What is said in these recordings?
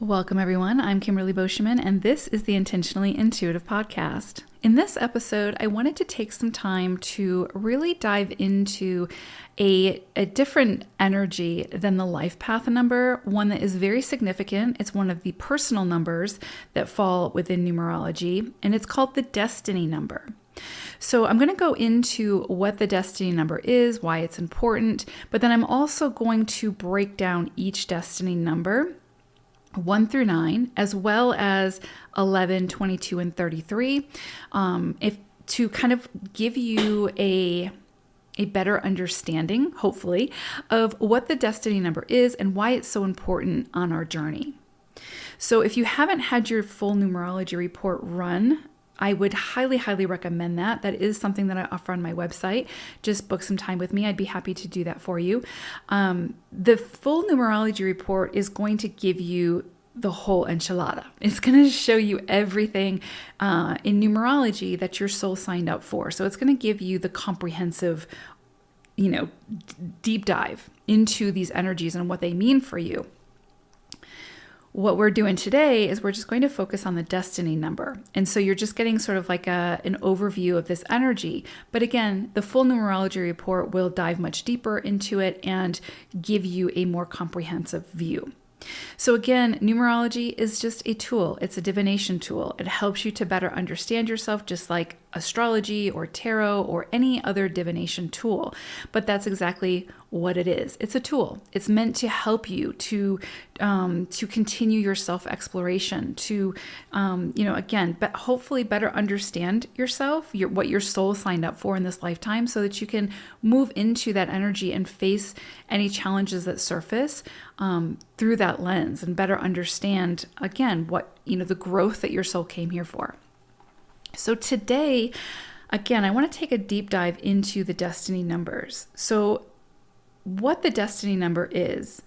Welcome, everyone. I'm Kimberly Boschman, and this is the Intentionally Intuitive Podcast. In this episode, I wanted to take some time to really dive into a different energy than the life path number, one that is very significant. It's one of the personal numbers that fall within numerology, and it's called the destiny number. So I'm going to go into what the destiny number is, why it's important, but then I'm also going to break down each destiny number 1 through 9, as well as 11, 22, and 33, to kind of give you a better understanding, hopefully, of what the destiny number is and why it's so important on our journey. So if you haven't had your full numerology report run, I would highly, highly recommend that. That is something that I offer on my website. Just book some time with me. I'd be happy to do that for you. The full numerology report is going to give you the whole enchilada. It's going to show you everything in numerology that your soul signed up for. So it's going to give you the comprehensive, deep dive into these energies and what they mean for you. What we're doing today is we're just going to focus on the destiny number. And so you're just getting sort of like an overview of this energy. But again, the full numerology report will dive much deeper into it and give you a more comprehensive view. So again, numerology is just a tool. It's a divination tool. It helps you to better understand yourself, just like astrology or tarot or any other divination tool. But that's exactly what it is. It's a tool. It's meant to help you to continue your self-exploration, to but hopefully better understand yourself, what your soul signed up for in this lifetime, so that you can move into that energy and face any challenges that surface through that lens and better understand, again, what the growth that your soul came here for. So today, again, I want to take a deep dive into the destiny numbers. So what the destiny number is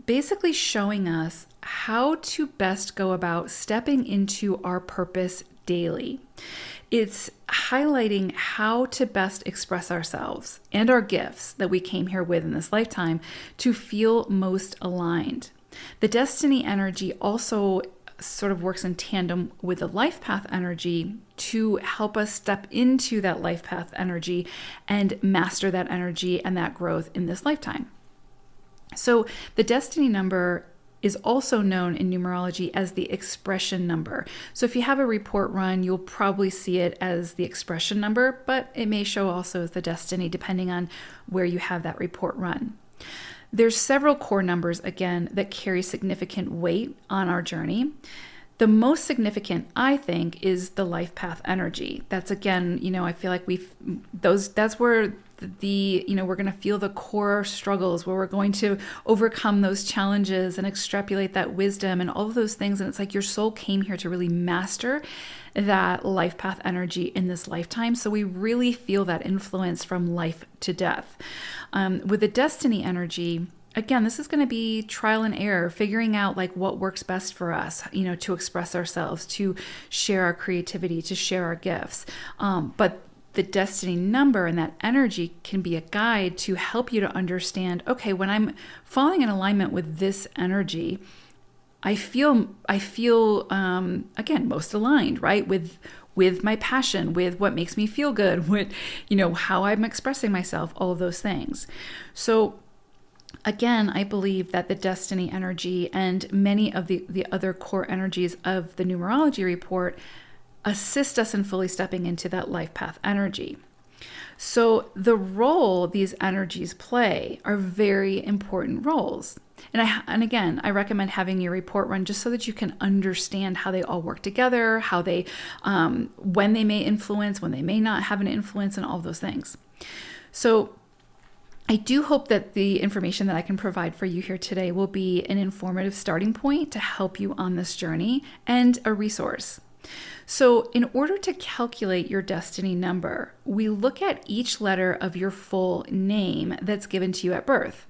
basically showing us how to best go about stepping into our purpose daily. It's highlighting how to best express ourselves and our gifts that we came here with in this lifetime to feel most aligned. The destiny energy also sort of works in tandem with the life path energy to help us step into that life path energy and master that energy and that growth in this lifetime. So the destiny number is also known in numerology as the expression number. So if you have a report run, you'll probably see it as the expression number, but it may show also as the destiny depending on where you have that report run. There's several core numbers, again, that carry significant weight on our journey. The most significant, I think, is the life path energy. That's, again, I feel like that's where we're going to feel the core struggles, where we're going to overcome those challenges and extrapolate that wisdom and all of those things. And it's like your soul came here to really master that life path energy in this lifetime. So we really feel that influence from life to death. With the destiny energy, again, this is going to be trial and error, figuring out like what works best for us, to express ourselves, to share our creativity, to share our gifts. But the destiny number and that energy can be a guide to help you to understand, okay, when I'm falling in alignment with this energy, I feel again, most aligned, right? With my passion, with what makes me feel good, with, how I'm expressing myself, all of those things. So again, I believe that the destiny energy and many of the other core energies of the numerology report assist us in fully stepping into that life path energy. So the role these energies play are very important roles. And again, I recommend having your report run just so that you can understand how they all work together, how they, when they may influence, when they may not have an influence, and all those things. So I do hope that the information that I can provide for you here today will be an informative starting point to help you on this journey and a resource. So in order to calculate your destiny number, we look at each letter of your full name that's given to you at birth.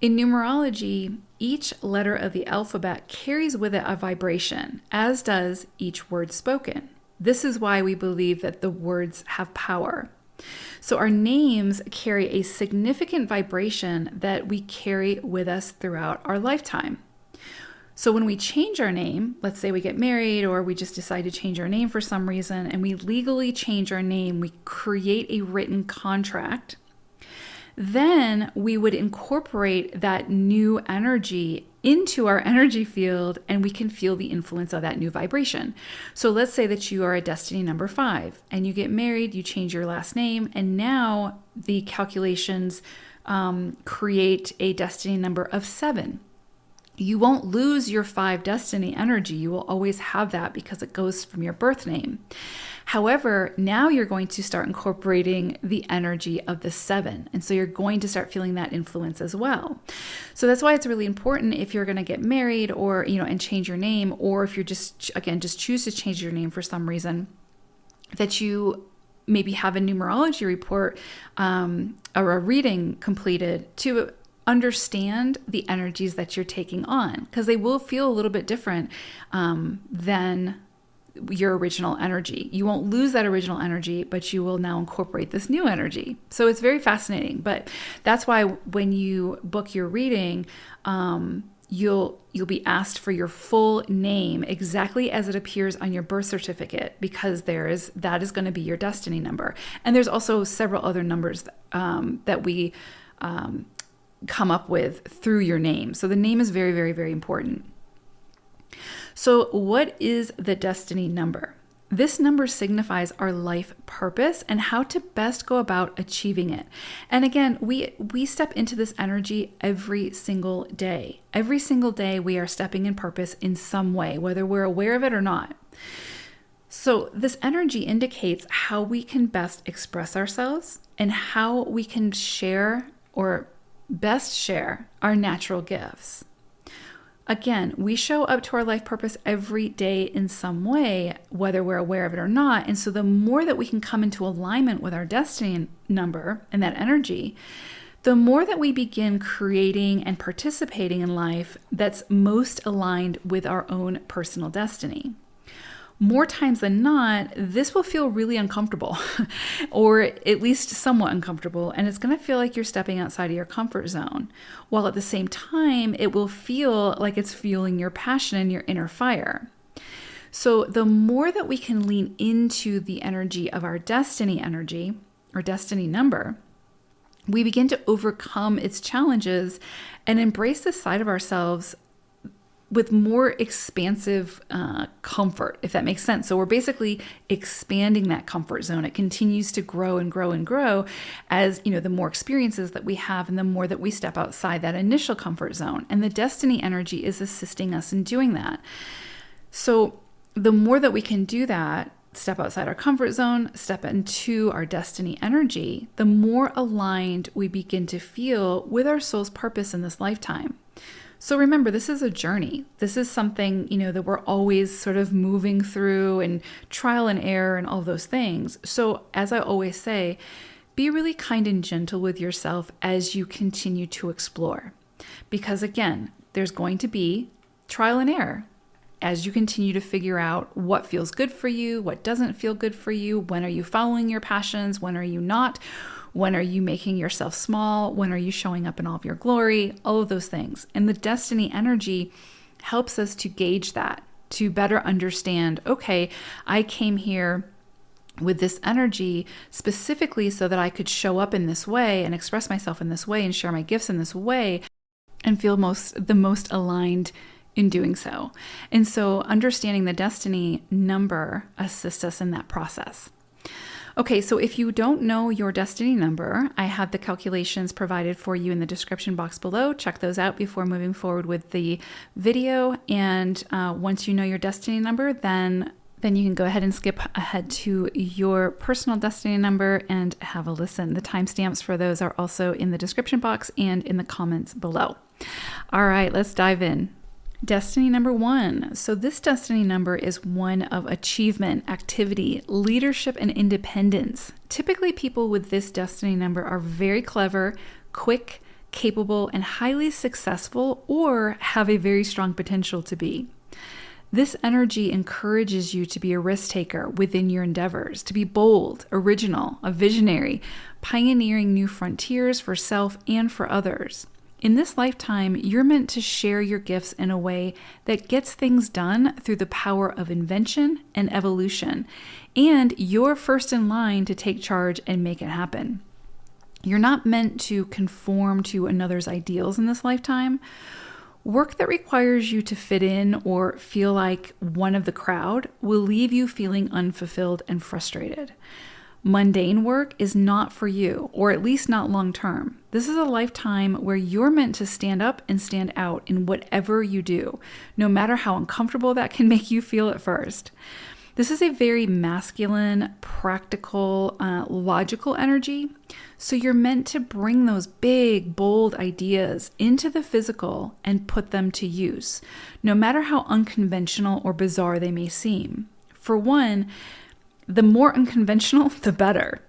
In numerology, each letter of the alphabet carries with it a vibration, as does each word spoken. This is why we believe that the words have power. So our names carry a significant vibration that we carry with us throughout our lifetime. So when we change our name, let's say we get married or we just decide to change our name for some reason, and we legally change our name, we create a written contract, then we would incorporate that new energy into our energy field, and we can feel the influence of that new vibration. So let's say that you are a destiny number 5 and you get married, you change your last name, and now the calculations create a destiny number of 7. You won't lose your 5 destiny energy. You will always have that because it goes from your birth name. However, now you're going to start incorporating the energy of the 7. And so you're going to start feeling that influence as well. So that's why it's really important if you're going to get married or, and change your name, or if you're just choose to change your name for some reason, that you maybe have a numerology report or a reading completed to understand the energies that you're taking on, because they will feel a little bit different than your original energy. You won't lose that original energy, but you will now incorporate this new energy. So it's very fascinating. But that's why when you book your reading, you'll be asked for your full name exactly as it appears on your birth certificate, because that is going to be your destiny number. And there's also several other numbers that we come up with through your name. So the name is very, very, very important. So what is the destiny number? This number signifies our life purpose and how to best go about achieving it. And again, we step into this energy every single day. Every single day we are stepping in purpose in some way, whether we're aware of it or not. So this energy indicates how we can best express ourselves and how we can share or best share our natural gifts. Again, we show up to our life purpose every day in some way, whether we're aware of it or not. And so the more that we can come into alignment with our destiny number and that energy, the more that we begin creating and participating in life that's most aligned with our own personal destiny. More times than not, this will feel really uncomfortable, or at least somewhat uncomfortable, and it's going to feel like you're stepping outside of your comfort zone, while at the same time, it will feel like it's fueling your passion and your inner fire. So the more that we can lean into the energy of our destiny energy, or destiny number, we begin to overcome its challenges and embrace this side of ourselves with more expansive comfort, if that makes sense. So we're basically expanding that comfort zone. It continues to grow and grow and grow as, the more experiences that we have and the more that we step outside that initial comfort zone. And the destiny energy is assisting us in doing that. So the more that we can do that, step outside our comfort zone, step into our destiny energy, the more aligned we begin to feel with our soul's purpose in this lifetime. So remember, this is a journey. This is something, that we're always sort of moving through, and trial and error and all those things. So as I always say, be really kind and gentle with yourself as you continue to explore. Because again, there's going to be trial and error as you continue to figure out what feels good for you, what doesn't feel good for you, when are you following your passions, when are you not, when are you making yourself small, when are you showing up in all of your glory, all of those things. And the destiny energy helps us to gauge that, to better understand, okay, I came here with this energy specifically so that I could show up in this way and express myself in this way and share my gifts in this way and feel the most aligned in doing so. And so understanding the destiny number assists us in that process. Okay, so if you don't know your destiny number, I have the calculations provided for you in the description box below. Check those out before moving forward with the video. And once you know your destiny number, then you can go ahead and skip ahead to your personal destiny number and have a listen. The timestamps for those are also in the description box and in the comments below. All right, let's dive in. Destiny number 1. So this destiny number is one of achievement, activity, leadership, and independence. Typically, people with this destiny number are very clever, quick, capable, and highly successful, or have a very strong potential to be. This energy encourages you to be a risk taker within your endeavors, to be bold, original, a visionary, pioneering new frontiers for self and for others. In this lifetime, you're meant to share your gifts in a way that gets things done through the power of invention and evolution, and you're first in line to take charge and make it happen. You're not meant to conform to another's ideals in this lifetime. Work that requires you to fit in or feel like one of the crowd will leave you feeling unfulfilled and frustrated. Mundane work is not for you, or at least not long term. This is a lifetime where you're meant to stand up and stand out in whatever you do, no matter how uncomfortable that can make you feel at first. This is a very masculine, practical, logical energy. So you're meant to bring those big, bold ideas into the physical and put them to use, no matter how unconventional or bizarre they may seem. For one, the more unconventional, the better.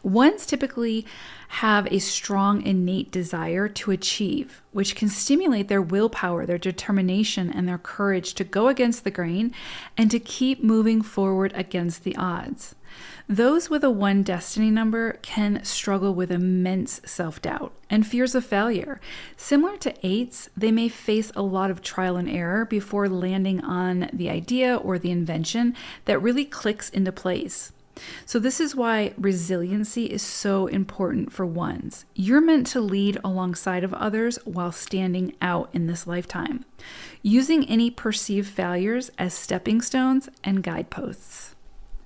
Ones typically have a strong innate desire to achieve, which can stimulate their willpower, their determination, and their courage to go against the grain and to keep moving forward against the odds. Those with a 1 destiny number can struggle with immense self-doubt and fears of failure. Similar to 8s, they may face a lot of trial and error before landing on the idea or the invention that really clicks into place. So this is why resiliency is so important for 1s. You're meant to lead alongside of others while standing out in this lifetime, using any perceived failures as stepping stones and guideposts.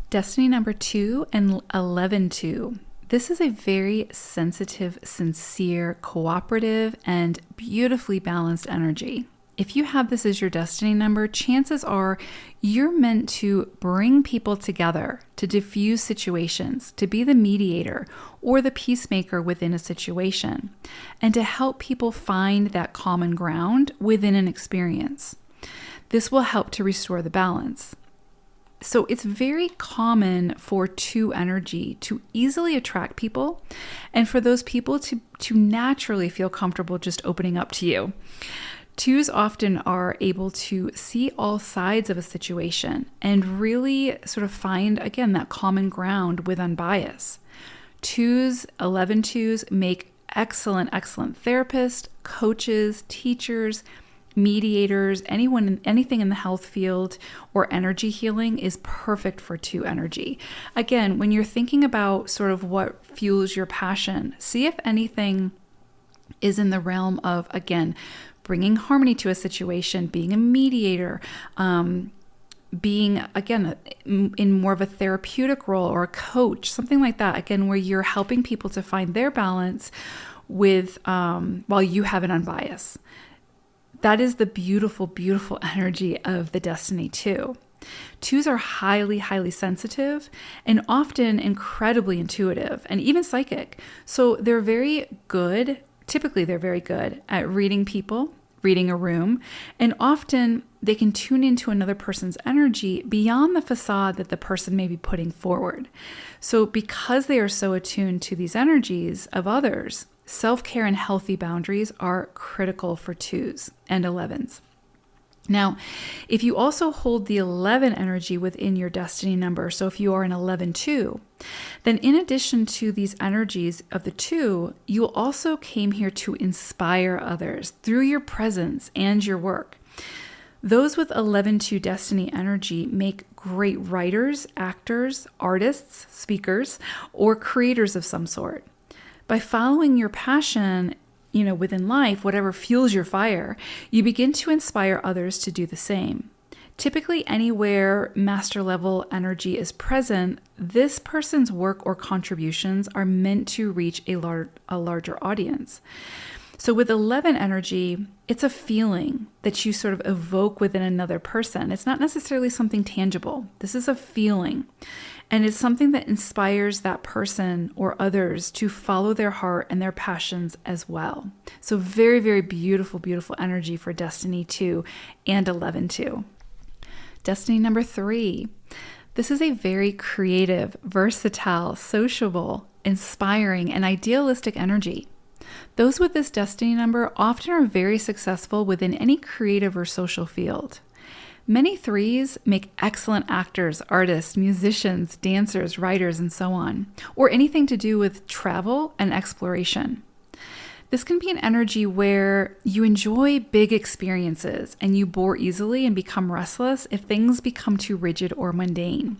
Destiny number 2 and 11-2. This is a very sensitive, sincere, cooperative, and beautifully balanced energy. If you have this as your destiny number, chances are you're meant to bring people together, to diffuse situations, to be the mediator or the peacemaker within a situation, and to help people find that common ground within an experience. This will help to restore the balance. So it's very common for 2 energy to easily attract people and for those people to naturally feel comfortable just opening up to you. 2s often are able to see all sides of a situation and really sort of find, again, that common ground with unbiased. 2s, 11-2s make excellent therapists, coaches, teachers, mediators, anything in the health field or energy healing is perfect for 2 energy. Again, when you're thinking about sort of what fuels your passion, see if anything is in the realm of, again, bringing harmony to a situation, being a mediator, being, again, in more of a therapeutic role or a coach, something like that, again, where you're helping people to find their balance with, while you have an unbiased. That is the beautiful, beautiful energy of the Destiny 2. 2s are highly sensitive and often incredibly intuitive and even psychic. So they're very good. Typically, they're very good at reading people, reading a room, and often they can tune into another person's energy beyond the facade that the person may be putting forward. So because they are so attuned to these energies of others, self-care and healthy boundaries are critical for 2s and 11s. Now, if you also hold the 11 energy within your destiny number, so if you are an 11-2, then in addition to these energies of the 2, you will also came here to inspire others through your presence and your work. Those with 11-2 destiny energy make great writers, actors, artists, speakers, or creators of some sort. By following your passion, within life, whatever fuels your fire, you begin to inspire others to do the same. Typically, anywhere master level energy is present, this person's work or contributions are meant to reach a larger audience. So with 11 energy, it's a feeling that you sort of evoke within another person. It's not necessarily something tangible. This is a feeling. And it's something that inspires that person or others to follow their heart and their passions as well. So very, very beautiful, beautiful energy for Destiny 2 and 11-2. Destiny number 3. This is a very creative, versatile, sociable, inspiring, and idealistic energy. Those with this destiny number often are very successful within any creative or social field. Many 3s make excellent actors, artists, musicians, dancers, writers, and so on, or anything to do with travel and exploration. This can be an energy where you enjoy big experiences and you bore easily and become restless if things become too rigid or mundane.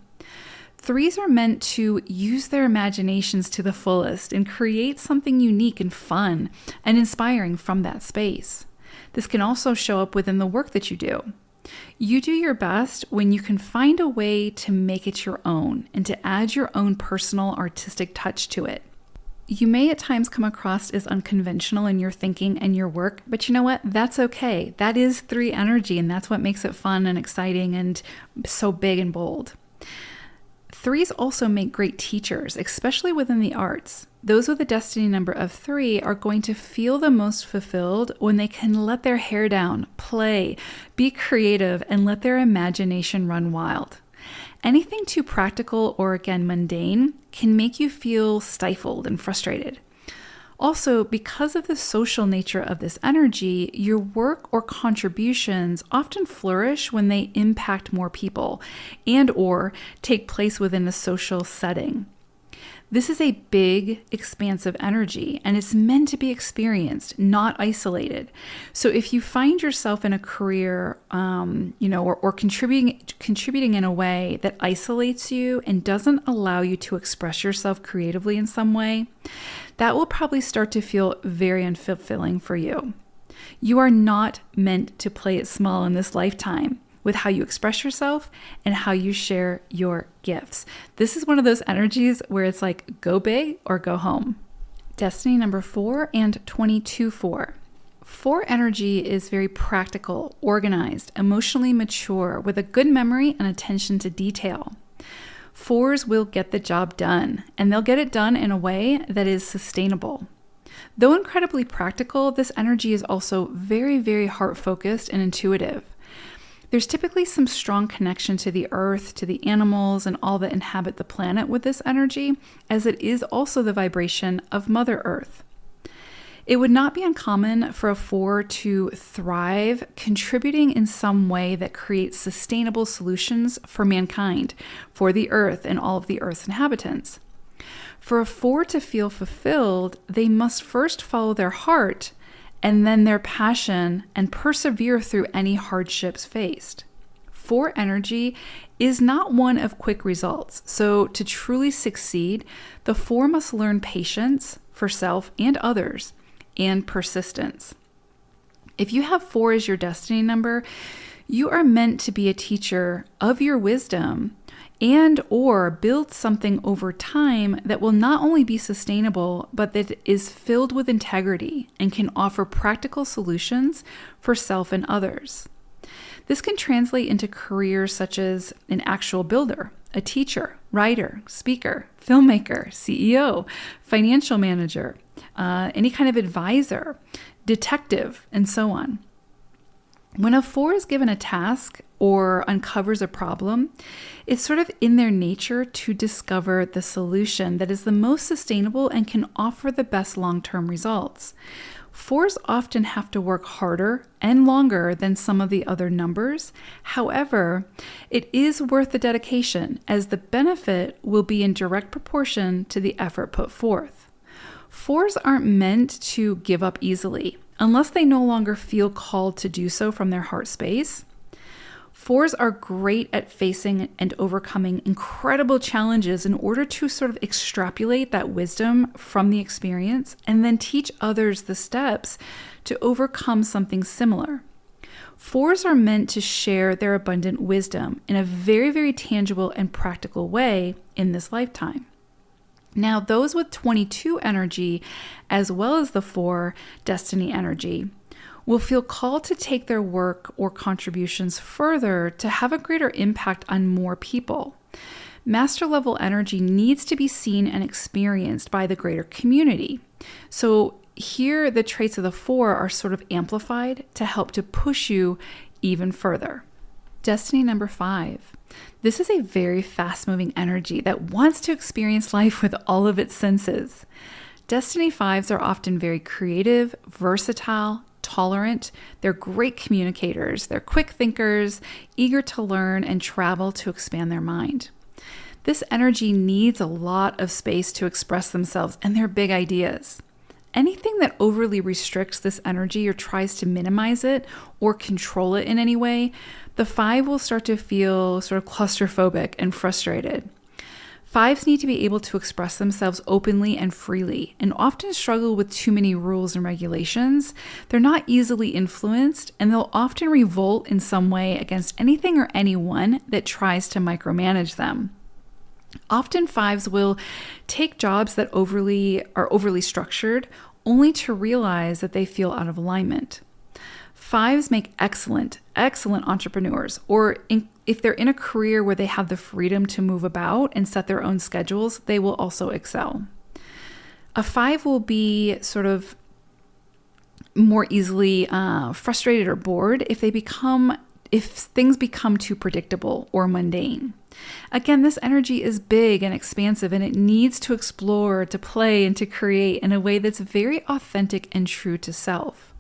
3s are meant to use their imaginations to the fullest and create something unique and fun and inspiring from that space. This can also show up within the work that you do. You do your best when you can find a way to make it your own and to add your own personal artistic touch to it. You may at times come across as unconventional in your thinking and your work, but you know what? That's okay. That is 3 energy, and that's what makes it fun and exciting and so big and bold. 3s also make great teachers, especially within the arts. Those with a destiny number of 3 are going to feel the most fulfilled when they can let their hair down, play, be creative, and let their imagination run wild. Anything too practical or, again, mundane can make you feel stifled and frustrated. Also, because of the social nature of this energy, your work or contributions often flourish when they impact more people and or take place within a social setting. This is a big, expansive energy, and it's meant to be experienced, not isolated. So if you find yourself in a career, or contributing in a way that isolates you and doesn't allow you to express yourself creatively in some way, that will probably start to feel very unfulfilling for you. You are not meant to play it small in this lifetime with how you express yourself and how you share your gifts. This is one of those energies where it's like, go big or go home. Destiny number 4 and 22-4. 4 energy is very practical, organized, emotionally mature, with a good memory and attention to detail. 4s will get the job done, and they'll get it done in a way that is sustainable. Though incredibly practical, this energy is also very, very heart-focused and intuitive. There's typically some strong connection to the earth, to the animals, and all that inhabit the planet with this energy, as it is also the vibration of Mother Earth. It would not be uncommon for a 4 to thrive, contributing in some way that creates sustainable solutions for mankind, for the earth and all of the earth's inhabitants. For a 4 to feel fulfilled, they must first follow their heart and then their passion and persevere through any hardships faced. 4 energy is not one of quick results, so to truly succeed, the 4 must learn patience for self and others, and persistence. If you have 4 as your destiny number, you are meant to be a teacher of your wisdom and or build something over time that will not only be sustainable, but that is filled with integrity and can offer practical solutions for self and others. This can translate into careers such as an actual builder, a teacher, writer, speaker, filmmaker, CEO, financial manager, any kind of advisor, detective, and so on. When a 4 is given a task or uncovers a problem, it's sort of in their nature to discover the solution that is the most sustainable and can offer the best long-term results. 4s often have to work harder and longer than some of the other numbers. However, it is worth the dedication, as the benefit will be in direct proportion to the effort put forth. 4s aren't meant to give up easily, unless they no longer feel called to do so from their heart space. 4s are great at facing and overcoming incredible challenges in order to sort of extrapolate that wisdom from the experience and then teach others the steps to overcome something similar. 4s are meant to share their abundant wisdom in a very, very tangible and practical way in this lifetime. Now, those with 22 energy, as well as the 4 destiny energy, will feel called to take their work or contributions further to have a greater impact on more people. Master level energy needs to be seen and experienced by the greater community. So here, the traits of the 4 are sort of amplified to help to push you even further. Destiny number 5. This is a very fast-moving energy that wants to experience life with all of its senses. Destiny 5s are often very creative, versatile, tolerant. They're great communicators. They're quick thinkers, eager to learn and travel to expand their mind. This energy needs a lot of space to express themselves and their big ideas. anything that overly restricts this energy or tries to minimize it or control it in any way, the 5 will start to feel sort of claustrophobic and frustrated. 5s need to be able to express themselves openly and freely, and often struggle with too many rules and regulations. They're not easily influenced, and they'll often revolt in some way against anything or anyone that tries to micromanage them. Often 5s will take jobs that are overly structured, only to realize that they feel out of alignment. 5s make excellent entrepreneurs, or if they're in a career where they have the freedom to move about and set their own schedules, they will also excel. A 5 will be sort of more easily frustrated or bored if things become too predictable or mundane. Again, this energy is big and expansive, and it needs to explore, to play, and to create in a way that's very authentic and true to self.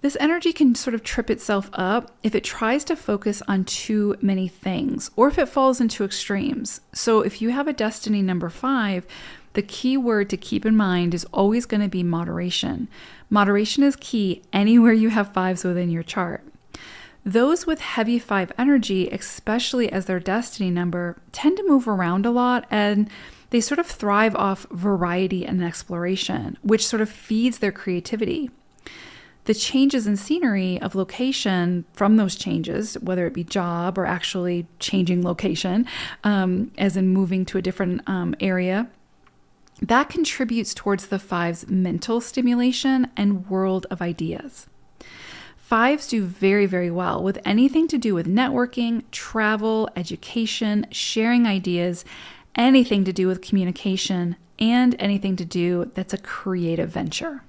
This energy can sort of trip itself up if it tries to focus on too many things, or if it falls into extremes. So if you have a destiny number 5, the key word to keep in mind is always going to be moderation. Moderation is key anywhere you have 5s within your chart. Those with heavy 5 energy, especially as their destiny number, tend to move around a lot, and they sort of thrive off variety and exploration, which sort of feeds their creativity. The changes in scenery of location from those changes, whether it be job or actually changing location, as in moving to a different area, that contributes towards the 5's mental stimulation and world of ideas. 5s do very, very well with anything to do with networking, travel, education, sharing ideas, anything to do with communication, and anything to do that's a creative venture.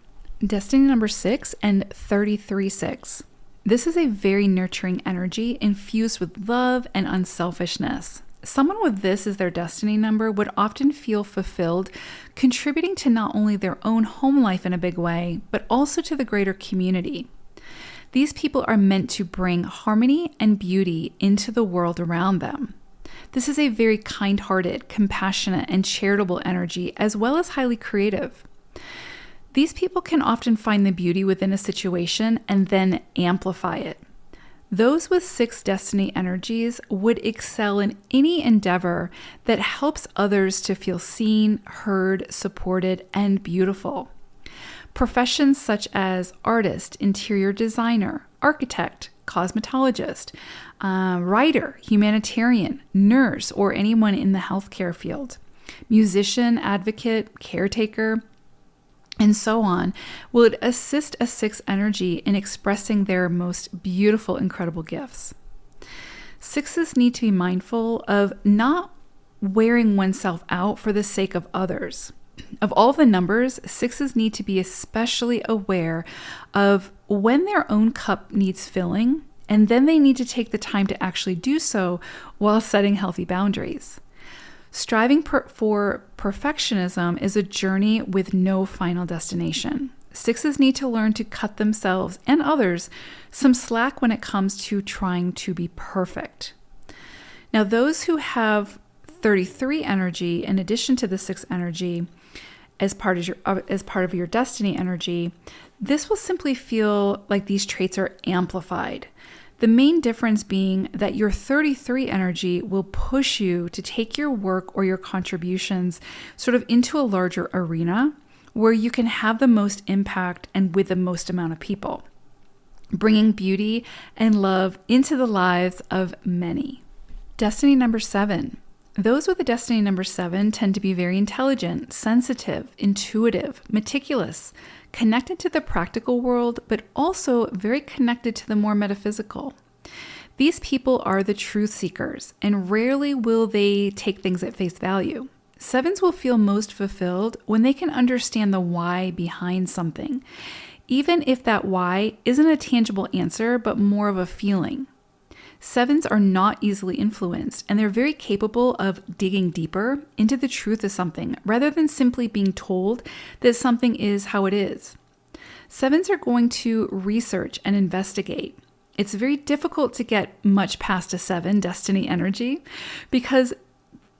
Destiny number 6 and 33-6. This is a very nurturing energy infused with love and unselfishness. Someone with this as their destiny number would often feel fulfilled, contributing to not only their own home life in a big way, but also to the greater community. These people are meant to bring harmony and beauty into the world around them. This is a very kind-hearted, compassionate, and charitable energy, as well as highly creative. These people can often find the beauty within a situation and then amplify it. Those with 6 destiny energies would excel in any endeavor that helps others to feel seen, heard, supported, and beautiful. Professions such as artist, interior designer, architect, cosmetologist, writer, humanitarian, nurse, or anyone in the healthcare field, musician, advocate, caretaker, and so on, will assist a 6 energy in expressing their most beautiful, incredible gifts. 6s need to be mindful of not wearing oneself out for the sake of others. Of all the numbers, 6s need to be especially aware of when their own cup needs filling, and then they need to take the time to actually do so while setting healthy boundaries. Striving for perfectionism is a journey with no final destination. 6s need to learn to cut themselves and others some slack when it comes to trying to be perfect. Now, those who have 33 energy, in addition to the 6 energy, as part of your destiny energy, this will simply feel like these traits are amplified. The main difference being that your 33 energy will push you to take your work or your contributions sort of into a larger arena where you can have the most impact and with the most amount of people, bringing beauty and love into the lives of many. Destiny number 7. Those with a destiny number 7 tend to be very intelligent, sensitive, intuitive, meticulous, connected to the practical world, but also very connected to the more metaphysical. These people are the truth seekers, and rarely will they take things at face value. 7s will feel most fulfilled when they can understand the why behind something, even if that why isn't a tangible answer, but more of a feeling. 7s are not easily influenced, and they're very capable of digging deeper into the truth of something rather than simply being told that something is how it is. 7s are going to research and investigate. It's very difficult to get much past a 7 destiny energy because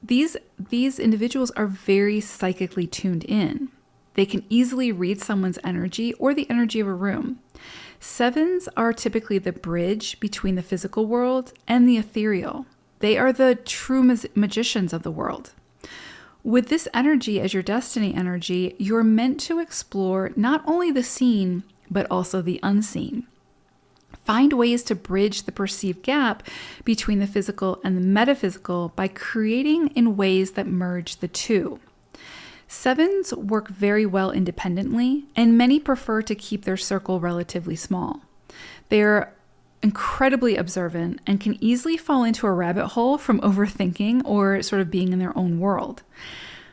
these individuals are very psychically tuned in. They can easily read someone's energy or the energy of a room. 7s are typically the bridge between the physical world and the ethereal. They are the true magicians of the world. With this energy as your destiny energy, you're meant to explore not only the seen, but also the unseen. Find ways to bridge the perceived gap between the physical and the metaphysical by creating in ways that merge the two. 7s work very well independently, and many prefer to keep their circle relatively small. They're incredibly observant and can easily fall into a rabbit hole from overthinking or sort of being in their own world.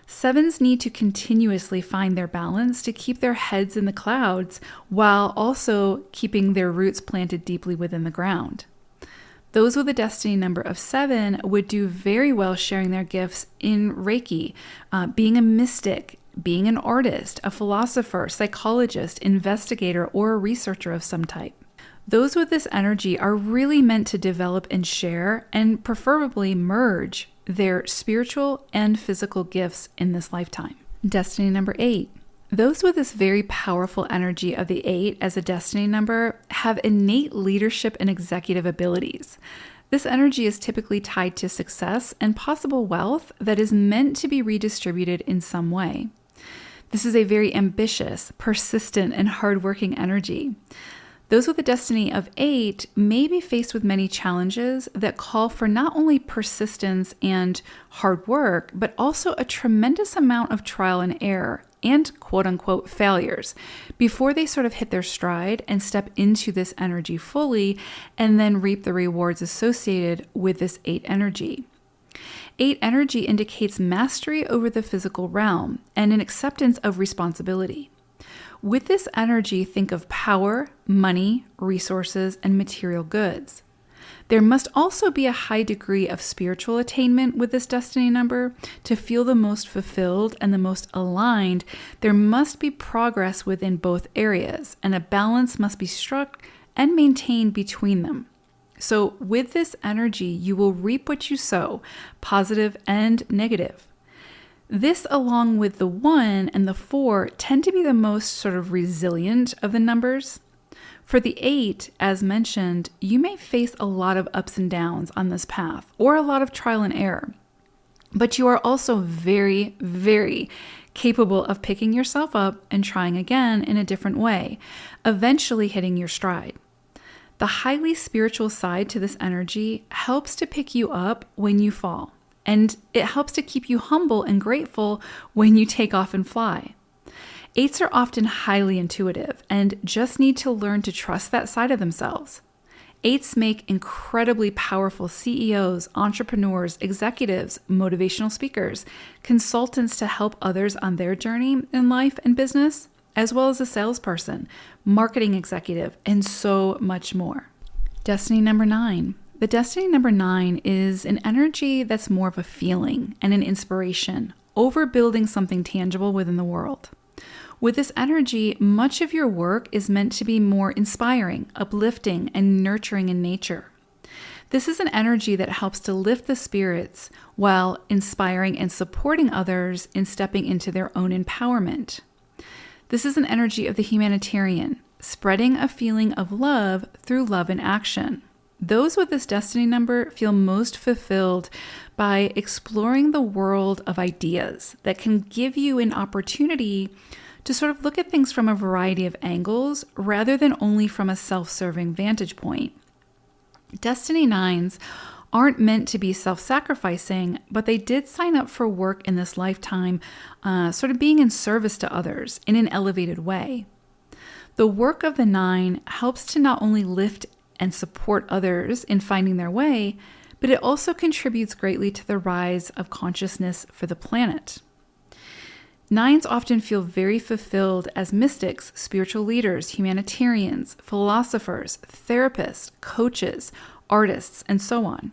7s need to continuously find their balance to keep their heads in the clouds while also keeping their roots planted deeply within the ground. Those with a destiny number of 7 would do very well sharing their gifts in Reiki, being a mystic, being an artist, a philosopher, psychologist, investigator, or a researcher of some type. Those with this energy are really meant to develop and share, and preferably merge, their spiritual and physical gifts in this lifetime. Destiny number 8. Those with this very powerful energy of the 8 as a destiny number have innate leadership and executive abilities. This energy is typically tied to success and possible wealth that is meant to be redistributed in some way. This is a very ambitious, persistent, and hardworking energy. Those with a destiny of 8 may be faced with many challenges that call for not only persistence and hard work, but also a tremendous amount of trial and error and quote-unquote failures before they sort of hit their stride and step into this energy fully and then reap the rewards associated with this 8 energy. 8 energy indicates mastery over the physical realm and an acceptance of responsibility. With this energy, think of power, money, resources, and material goods. There must also be a high degree of spiritual attainment with this destiny number. To feel the most fulfilled and the most aligned, there must be progress within both areas, and a balance must be struck and maintained between them. So with this energy, you will reap what you sow, positive and negative. This, along with the 1 and the 4, tend to be the most sort of resilient of the numbers. For the 8, as mentioned, you may face a lot of ups and downs on this path, or a lot of trial and error. But you are also very, very capable of picking yourself up and trying again in a different way, eventually hitting your stride. The highly spiritual side to this energy helps to pick you up when you fall. And it helps to keep you humble and grateful when you take off and fly. 8s are often highly intuitive and just need to learn to trust that side of themselves. 8s make incredibly powerful CEOs, entrepreneurs, executives, motivational speakers, consultants to help others on their journey in life and business, as well as a salesperson, marketing executive, and so much more. Destiny number 9. The destiny number 9 is an energy that's more of a feeling and an inspiration over building something tangible within the world. With this energy, much of your work is meant to be more inspiring, uplifting, and nurturing in nature. This is an energy that helps to lift the spirits while inspiring and supporting others in stepping into their own empowerment. This is an energy of the humanitarian, spreading a feeling of love through love in action. Those with this destiny number feel most fulfilled by exploring the world of ideas that can give you an opportunity to sort of look at things from a variety of angles rather than only from a self-serving vantage point. Destiny 9s aren't meant to be self-sacrificing, but they did sign up for work in this lifetime, sort of being in service to others in an elevated way. The work of the 9 helps to not only lift and support others in finding their way, but it also contributes greatly to the rise of consciousness for the planet. 9s often feel very fulfilled as mystics, spiritual leaders, humanitarians, philosophers, therapists, coaches, artists, and so on.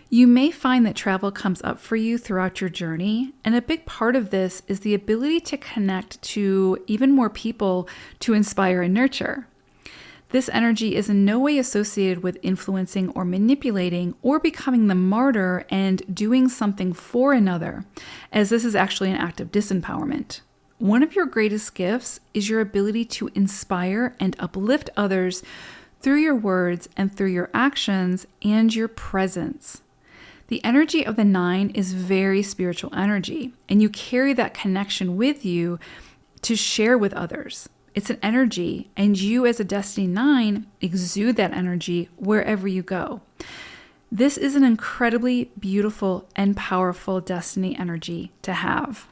You may find that travel comes up for you throughout your journey, and a big part of this is the ability to connect to even more people to inspire and nurture. This energy is in no way associated with influencing or manipulating or becoming the martyr and doing something for another, as this is actually an act of disempowerment. One of your greatest gifts is your ability to inspire and uplift others through your words and through your actions and your presence. The energy of the 9 is very spiritual energy, and you carry that connection with you to share with others. It's an energy, and you as a Destiny 9 exude that energy wherever you go. This is an incredibly beautiful and powerful destiny energy to have.